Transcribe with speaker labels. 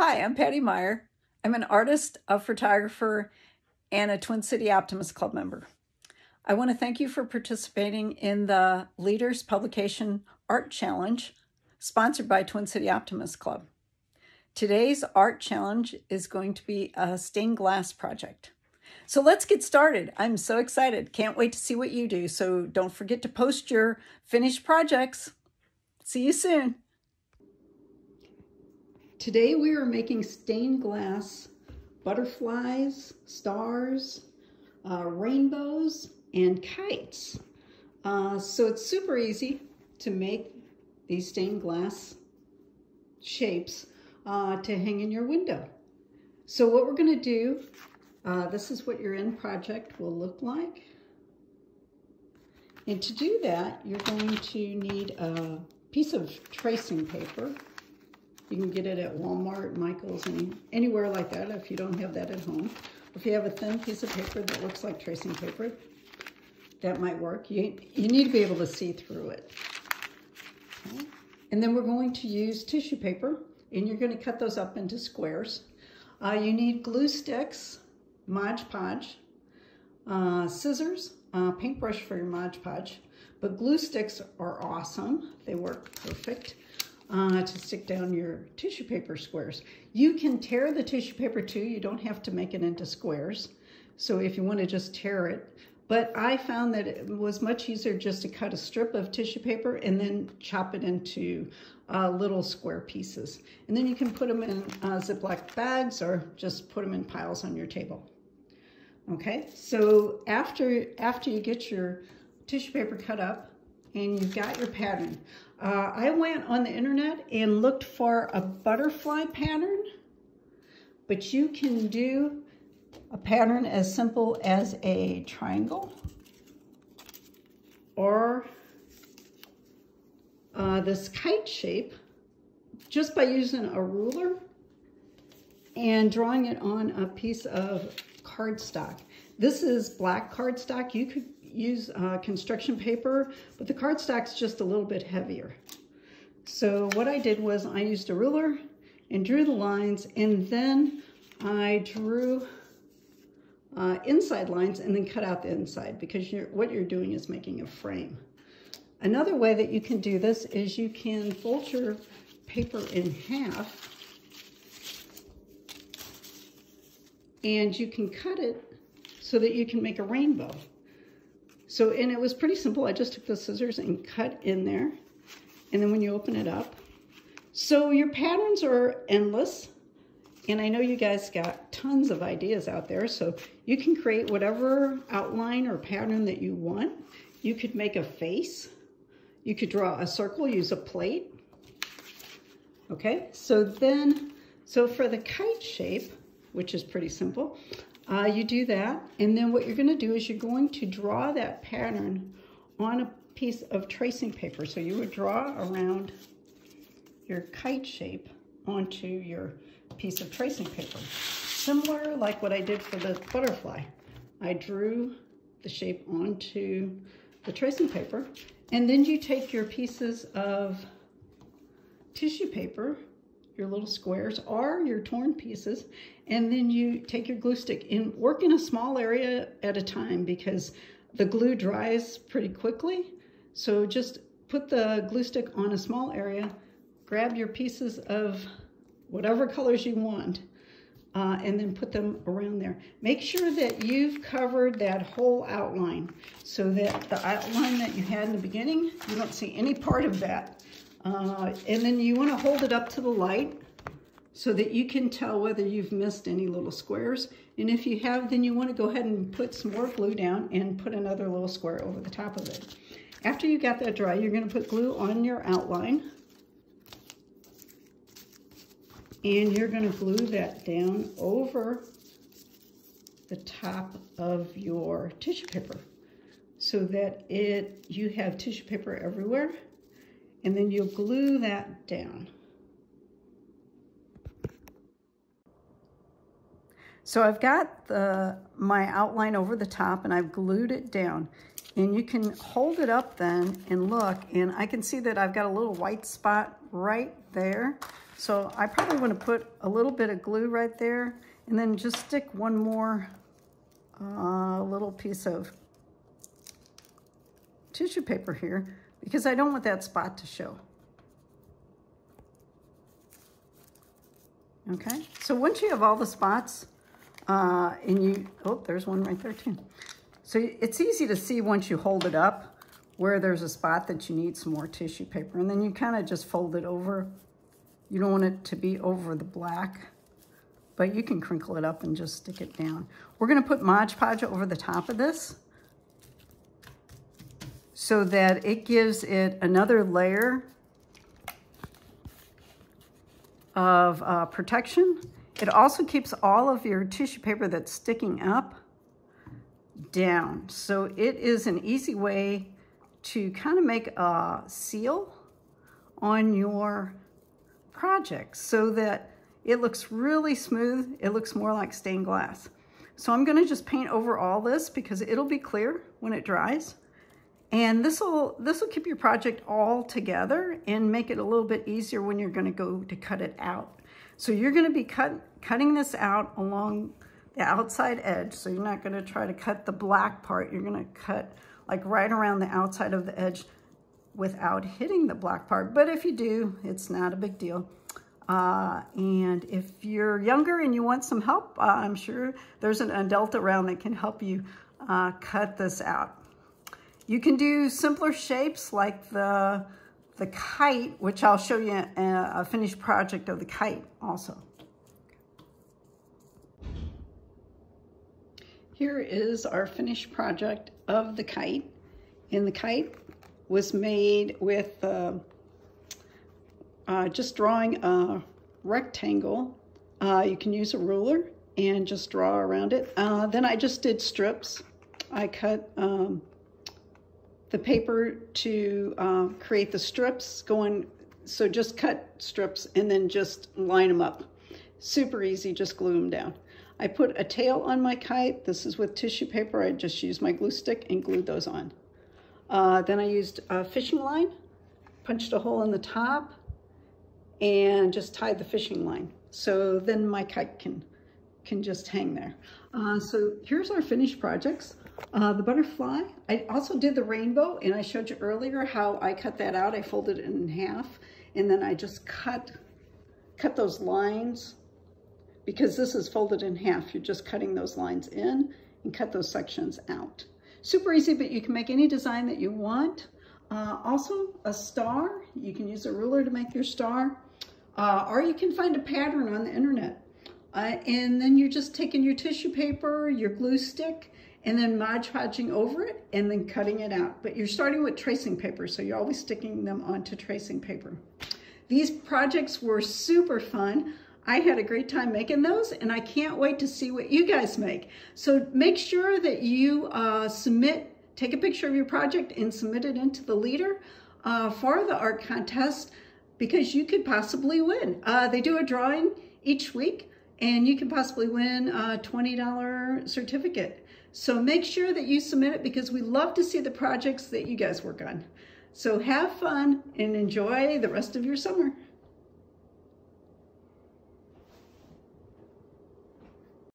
Speaker 1: Hi, I'm Patty Meyer. I'm an artist, a photographer, and a Twin City Optimist Club member. I want to thank you for participating in the Leaders Publication Art Challenge, sponsored by Twin City Optimist Club. Today's art challenge is going to be a stained glass project. So let's get started. I'm so excited. Can't wait to see what you do. So don't forget to post your finished projects. See you soon. Today we are making stained glass butterflies, stars, rainbows, and kites. So it's super easy to make these stained glass shapes to hang in your window. So what we're going to do, this is what your end project will look like. And to do that, you're going to need a piece of tracing paper. You can get it at Walmart, Michael's, anywhere like that if you don't have that at home. If you have a thin piece of paper that looks like tracing paper, that might work. You need to be able to see through it. Okay. And then we're going to use tissue paper, and you're going to cut those up into squares. You need glue sticks, Mod Podge, scissors, paintbrush for your Mod Podge, but glue sticks are awesome. They work perfect. To stick down your tissue paper squares. You can tear the tissue paper too. You don't have to make it into squares. So if you want to just tear it, but I found that it was much easier just to cut a strip of tissue paper and then chop it into little square pieces. And then you can put them in Ziploc bags or just put them in piles on your table. Okay, so after you get your tissue paper cut up, and you've got your pattern. I went on the internet and looked for a butterfly pattern, but you can do a pattern as simple as a triangle or this kite shape just by using a ruler and drawing it on a piece of cardstock. This is black cardstock. You could use construction paper, but the cardstock's just a little bit heavier. So what I did was I used a ruler and drew the lines, and then I drew inside lines and then cut out the inside, because what you're doing is making a frame. Another way that you can do this is you can fold your paper in half, and you can cut it so that you can make a rainbow. So, and it was pretty simple. I just took the scissors and cut in there. And then when you open it up, so your patterns are endless. And I know you guys got tons of ideas out there. So you can create whatever outline or pattern that you want. You could make a face. You could draw a circle, use a plate. Okay, so for the kite shape, which is pretty simple, you do that, and then what you're going to do is you're going to draw that pattern on a piece of tracing paper. So you would draw around your kite shape onto your piece of tracing paper. Similar like what I did for the butterfly. I drew the shape onto the tracing paper, and then you take your pieces of tissue paper, your little squares or your torn pieces, and then you take your glue stick and work in a small area at a time, because the glue dries pretty quickly. So just put the glue stick on a small area, grab your pieces of whatever colors you want, and then put them around there. Make sure that you've covered that whole outline, so that the outline that you had in the beginning, you don't see any part of that. And then you want to hold it up to the light so that you can tell whether you've missed any little squares. And if you have, then you want to go ahead and put some more glue down and put another little square over the top of it. After you got that dry, you're going to put glue on your outline. And you're going to glue that down over the top of your tissue paper so that you have tissue paper everywhere. And then you'll glue that down. So I've got my outline over the top, and I've glued it down. And you can hold it up then and look, and I can see that I've got a little white spot right there. So I probably want to put a little bit of glue right there and then just stick one more little piece of tissue paper here because I don't want that spot to show. Okay, so once you have all the spots and you, oh, there's one right there too. So it's easy to see once you hold it up where there's a spot that you need some more tissue paper, and then you kind of just fold it over. You don't want it to be over the black, but you can crinkle it up and just stick it down. We're gonna put Mod Podge over the top of this so that it gives it another layer of protection. It also keeps all of your tissue paper that's sticking up down. So it is an easy way to kind of make a seal on your project so that it looks really smooth. It looks more like stained glass. So I'm gonna just paint over all this because it'll be clear when it dries. And this will keep your project all together and make it a little bit easier when you're gonna go to cut it out. So you're gonna be cutting this out along the outside edge. So you're not gonna try to cut the black part. You're gonna cut like right around the outside of the edge without hitting the black part. But if you do, it's not a big deal. And if you're younger and you want some help, I'm sure there's an adult around that can help you cut this out. You can do simpler shapes like the kite, which I'll show you a finished project of the kite also. Here is our finished project of the kite. And the kite was made with just drawing a rectangle. You can use a ruler and just draw around it. Then I just did strips. I cut the paper to create the strips going, so just cut strips and then just line them up. Super easy, just glue them down. I put a tail on my kite. This is with tissue paper. I just used my glue stick and glued those on. Then I used a fishing line, punched a hole in the top, and just tied the fishing line. So then my kite can just hang there. So here's our finished projects. The butterfly, I also did the rainbow, and I showed you earlier how I cut that out. I folded it in half, and then I just cut those lines. Because this is folded in half, you're just cutting those lines in and cut those sections out. Super easy, but you can make any design that you want. Also, a star, you can use a ruler to make your star, or you can find a pattern on the internet. And then you're just taking your tissue paper, your glue stick, and then Mod Podging over it, and then cutting it out. But you're starting with tracing paper, so you're always sticking them onto tracing paper. These projects were super fun. I had a great time making those, and I can't wait to see what you guys make. So make sure that you take a picture of your project and submit it into the leader for the art contest, because you could possibly win. They do a drawing each week, and you can possibly win a $20 certificate. So make sure that you submit it, because we love to see the projects that you guys work on. So have fun and enjoy the rest of your summer.